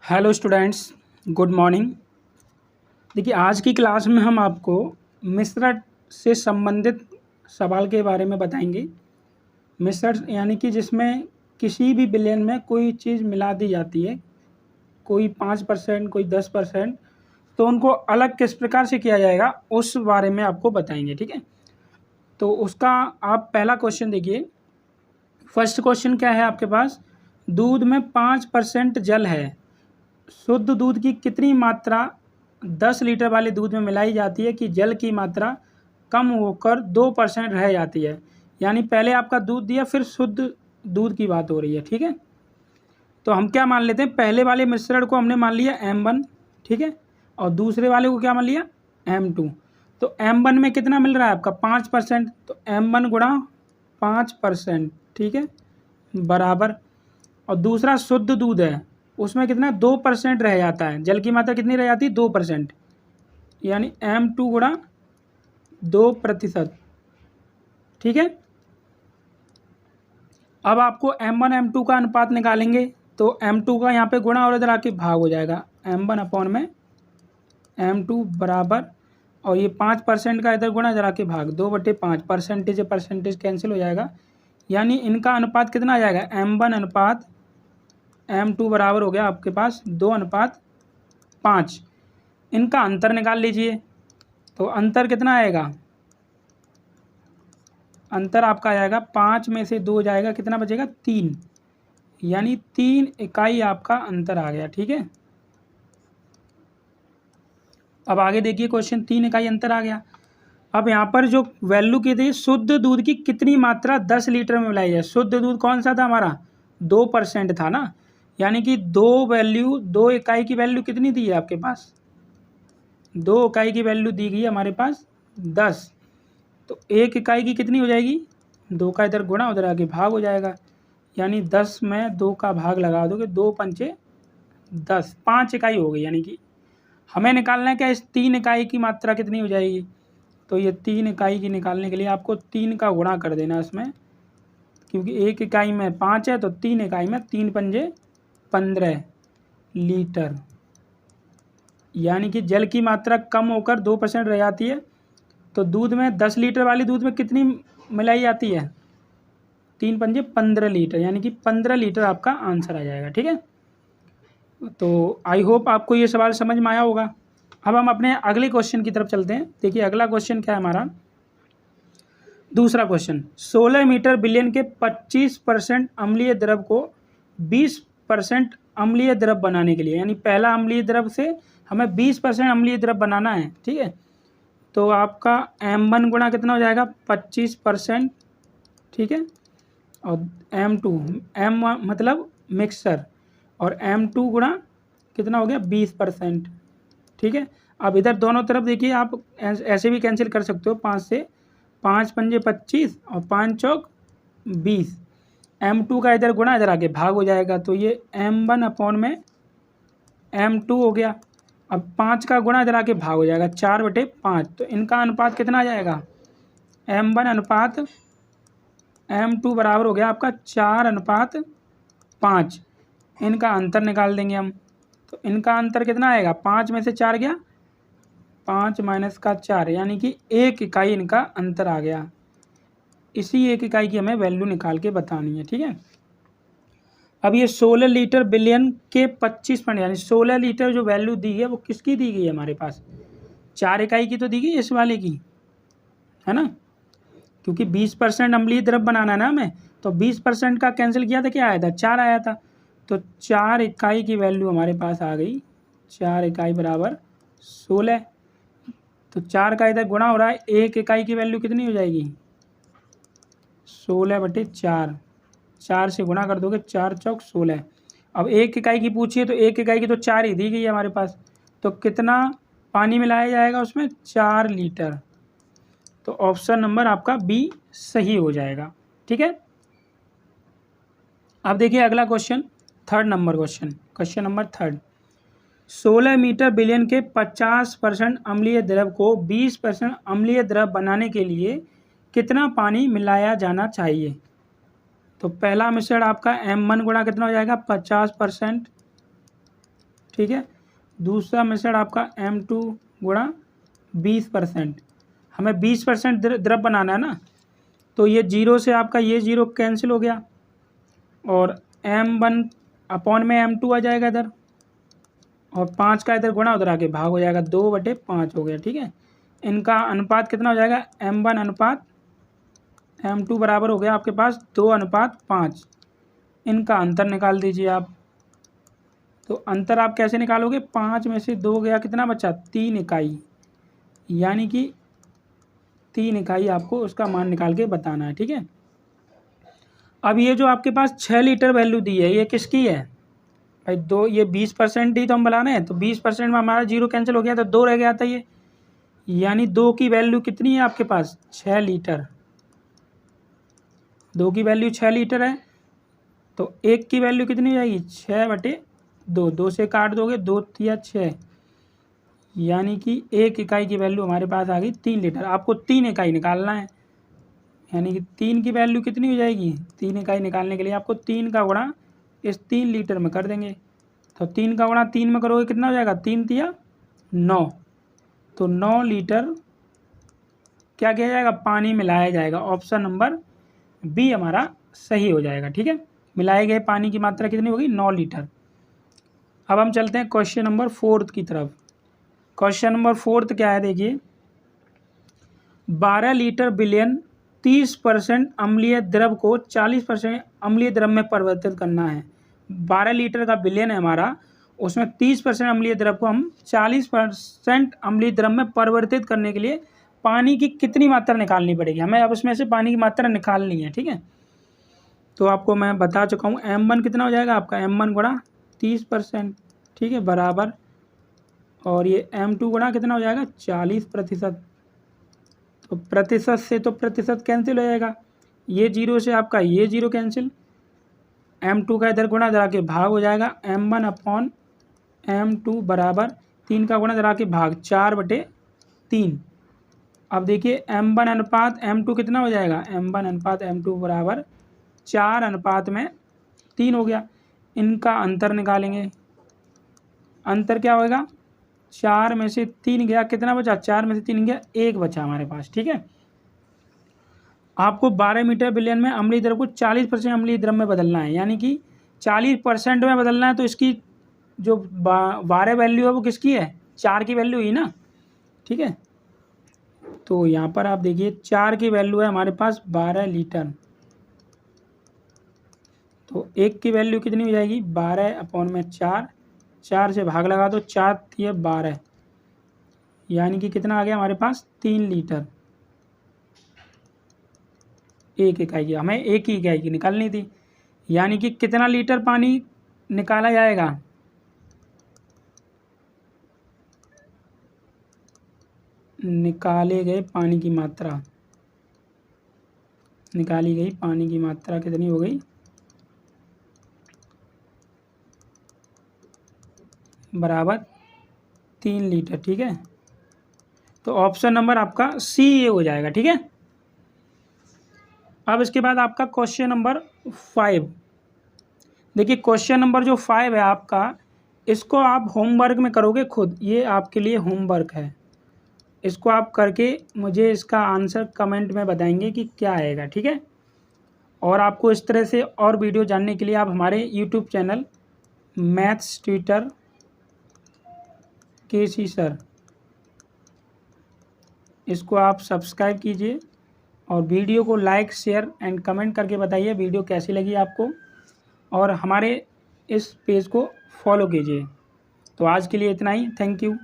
Hello students, good morning. देखिए, आज की क्लास में हम आपको मिश्रण से संबंधित सवाल के बारे में बताएंगे। मिश्रण यानी कि जिसमें किसी भी विलयन में कोई चीज़ मिला दी जाती है, कोई 5%, कोई 10%, तो उनको अलग किस प्रकार से किया जाएगा उस बारे में आपको बताएंगे। ठीक है, तो उसका आप पहला क्वेश्चन देखिए। फर्स्ट क्वेश्चन क्या है आपके पास? दूध में 5% जल है, शुद्ध दूध की कितनी मात्रा 10 लीटर वाले दूध में मिलाई जाती है कि जल की मात्रा कम होकर 2% रह जाती है। यानी पहले आपका दूध दिया, फिर शुद्ध दूध की बात हो रही है। ठीक है, तो हम क्या मान लेते हैं, पहले वाले मिश्रण को हमने मान लिया M1, ठीक है, और दूसरे वाले को क्या मान लिया M2। तो M1 में कितना मिल रहा है आपका 5%, तो M1 गुणा 5%, ठीक है, बराबर। और दूसरा शुद्ध दूध है, उसमें कितना 2% रह जाता है, जल की मात्रा कितनी रह जाती है 2%, यानी M2 गुणा 2%। ठीक है, अब आपको M1 M2 का अनुपात निकालेंगे, तो M2 का यहाँ पे गुणा और इधर आके भाग हो जाएगा, M1 अपॉन में M2 बराबर, और ये 5% का इधर गुणा इधर आके भाग, 2/5, परसेंटेज परसेंटेज कैंसिल हो जाएगा। यानी इनका अनुपात कितना आ जाएगा, M1 अनुपात M2 बराबर हो गया आपके पास 2:5। इनका अंतर निकाल लीजिए, तो अंतर कितना आएगा, अंतर आपका आ जाएगा 5 में से 2 जाएगा, कितना बचेगा 3, यानी 3 इकाई आपका अंतर आ गया। ठीक है, अब आगे देखिए क्वेश्चन, 3 इकाई अंतर आ गया। अब यहाँ पर जो वैल्यू की थी, शुद्ध दूध की कितनी मात्रा 10 लीटर में मिलाई जाए। शुद्ध दूध कौन सा था हमारा, 2% था ना, यानी कि 2 इकाई की वैल्यू कितनी दी है आपके पास, 2 इकाई की वैल्यू दी गई है हमारे पास 10। तो 1 इकाई की कितनी हो जाएगी, 2 का इधर गुणा उधर आगे भाग हो जाएगा, यानी 10 में 2 का भाग लगा दोगे, 2 पंचे 10, 5 इकाई हो गई। यानी कि हमें निकालना है क्या, इस 3 इकाई की मात्रा कितनी हो जाएगी। तो ये 3 इकाई की निकालने के लिए आपको 3 का गुणा कर देना इसमें, क्योंकि 1 इकाई में 5 है, तो 3 इकाई में 3 पंजे 15 लीटर। यानी कि जल की मात्रा कम होकर 2% रह जाती है। तो दूध में 10 लीटर वाली दूध में कितनी मिलाई जाती है, 3 पंजे 15 लीटर, यानी कि 15 लीटर आपका आंसर आ जाएगा। ठीक है, तो आई होप आपको ये सवाल समझ में आया होगा। अब हम अपने अगले क्वेश्चन की तरफ चलते हैं। देखिए अगला क्वेश्चन क्या है हमारा, दूसरा क्वेश्चन, 16 मीटर विलयन के 25% अम्लीय द्रव को 20% अम्लीय द्रव बनाने के लिए, यानी पहला अम्लीय द्रव से हमें 20% अम्लीय द्रव बनाना है। ठीक है, तो आपका M1 गुणा कितना हो जाएगा 25%, ठीक है, और M2, M मतलब मिक्सर, और M2 गुणा कितना हो गया 20%। ठीक है, अब इधर दोनों तरफ देखिए, आप ऐसे भी कैंसिल कर सकते हो, 5 से 5 पंजे 25 और 5 चौक 20, M2 का इधर गुणा इधर आगे भाग हो जाएगा, तो ये M1 अपॉन में M2 हो गया। अब 5 का गुणा इधर आके भाग हो जाएगा, 4/5, तो इनका अनुपात कितना आ जाएगा, M1 अनुपात M2 बराबर हो गया आपका 4:5। इनका अंतर निकाल देंगे हम, तो इनका अंतर कितना आएगा, 5 में से 4 गया, 5 माइनस का 4, यानी कि 1 इकाई इनका अंतर आ गया। इसी 1 इकाई की हमें वैल्यू निकाल के बतानी है। ठीक है, अब ये 16 लीटर बिलियन के 25%, यानी 16 लीटर जो वैल्यू दी है वो किसकी दी गई है हमारे पास, 4 इकाई की तो दी गई इस वाले की, है ना, क्योंकि 20% अम्लीय द्रव बनाना है ना हमें, तो 20% का कैंसिल किया था, क्या आया था 4 आया था, तो 4 इकाई की वैल्यू हमारे पास आ गई, 4 इकाई बराबर 16। तो 4 का इधर गुणा हो रहा है, 1 इकाई की वैल्यू कितनी हो जाएगी 16/4, 4 से गुणा कर दोगे, 4 चौक 16। अब 1 इकाई की पूछिए, तो 1 इकाई की तो 4 ही दी गई है हमारे पास, तो कितना पानी मिलाया जाएगा उसमें 4 लीटर। तो ऑप्शन नंबर आपका बी सही हो जाएगा। ठीक है, अब देखिए अगला question, third number question, question number third, 16 meter विलयन के 50% अम्लीय द्रव को 20% अम्लीय द्रव बनाने के लिए कितना पानी मिलाया जाना चाहिए। तो पहला मिश्रण आपका M1 गुणा कितना हो जाएगा 50%, ठीक है। दूसरा मेथड आपका M2 गुणा 20%, हमें 20% द्रव बनाना है ना, तो ये 0 से आपका ये 0 कैंसिल हो गया और M1 अपॉन में M2 आ जाएगा इधर, और 5 का इधर गुणा उधर आके भाग हो जाएगा, 2/5 हो गया। ठीक है, इनका अनुपात कितना हो जाएगा, M1 अनुपात M2 बराबर हो गया आपके पास 2:5। इनका अंतर निकाल दीजिए आप। तो अंतर आप कैसे निकालोगे, 5 में से 2 गया, कितना बचा, 3 इकाई, यानी कि 3 इकाई आपको उसका मान निकाल के बताना है। ठीक है, अब ये जो आपके पास 6 लीटर वैल्यू दी है, ये किसकी है भाई, दो, ये 20% ही तो हम बनाने हैं, तो 20% में हमारा 0 कैंसिल हो गया, तो 2 रह गया था ये, यानी 2 की वैल्यू कितनी है आपके पास, 6 लीटर। 2 की वैल्यू 6 लीटर है, तो 1 की वैल्यू कितनी हो जाएगी, 6/2, 2 से काट दोगे, 2 या 6, यानी कि 1 इकाई की वैल्यू हमारे पास आ गई 3 लीटर। आपको 3 इकाई निकालना है, यानी कि 3 की वैल्यू कितनी हो जाएगी, 3 इकाई निकालने के लिए आपको 3 का गुणा इस 3 लीटर में कर देंगे। तो 3 का गुणा 3 में करोगे, कितना हो जाएगा, 3 तिया 9, तो 9 लीटर क्या किया जाएगा, पानी मिलाया जाएगा। ऑप्शन नंबर बी हमारा सही हो जाएगा। ठीक है, मिलाए गए पानी की मात्रा कितनी होगी, 9 लीटर। अब हम चलते हैं क्वेश्चन नंबर 4 की तरफ। क्वेश्चन नंबर 4 क्या है, देखिए, 12 लीटर बिलियन 30% अम्लीय द्रव को 40% अम्लीय द्रव में परिवर्तित करना है। 12 लीटर का बिलियन है हमारा, उसमें 30% अम्लीय द्रव को हम 40% अम्लीय द्रव में परिवर्तित करने के लिए पानी की कितनी मात्रा निकालनी पड़ेगी, हमें अब उसमें से पानी की मात्रा निकालनी है। ठीक है, तो आपको मैं बता चुका हूँ, M1 कितना हो जाएगा आपका, M1 गुणा 30%, ठीक है, बराबर, और ये M2 गुणा कितना हो जाएगा, 40%। तो प्रतिशत से तो प्रतिशत कैंसिल हो जाएगा, ये 0 से आपका ये 0 कैंसिल, M2 का इधर गुणा इधर के भाग हो जाएगा, M1 अपॉन M2 बराबर 3 का गुणा इधर के भाग 4/3। अब देखिए M1 अनुपात M2 कितना हो जाएगा, M1 अनुपात M2 बराबर 4:3 हो गया। इनका अंतर निकालेंगे, अंतर क्या होगा, 4 में से 3 गया, कितना बचा, 4 में से 3 गया, 1 बचा हमारे पास। ठीक है, आपको 12 मीटर बिलियन में अम्लीय द्रव को 40% अम्लीय द्रव में बदलना है, यानी कि 40% में बदलना है। तो इसकी जो 12 वैल्यू है वो किसकी है, 4 की वैल्यू ही ना। ठीक है, तो यहाँ पर आप देखिए 4 की वैल्यू है हमारे पास 12 लीटर, तो 1 की वैल्यू कितनी हो जाएगी, 12/4, 4 से भाग लगा दो, 4 या 12, यानी कि कितना आ गया हमारे पास, 3 लीटर। 1 इकाई की, हमें 1 ही इकाई की निकालनी थी, यानी कि कितना लीटर पानी निकाला जाएगा, निकाले गए पानी की मात्रा, निकाली गई पानी की मात्रा कितनी हो गई, बराबर 3 लीटर। ठीक है, तो ऑप्शन नंबर आपका सी ये हो जाएगा। ठीक है, अब इसके बाद आपका क्वेश्चन नंबर 5। देखिए क्वेश्चन नंबर जो 5 है आपका, इसको आप होमवर्क में करोगे खुद, ये आपके लिए होमवर्क है, इसको आप करके मुझे इसका आंसर कमेंट में बताएंगे कि क्या आएगा। ठीक है, और आपको इस तरह से और वीडियो जानने के लिए आप हमारे YouTube channel maths tutor KC sir, इसको आप सब्सक्राइब कीजिए और वीडियो को लाइक शेयर एंड कमेंट करके बताइए वीडियो कैसी लगी आपको, और हमारे इस पेज को फॉलो कीजिए। तो आज के लिए इतना ही, थैंक यू।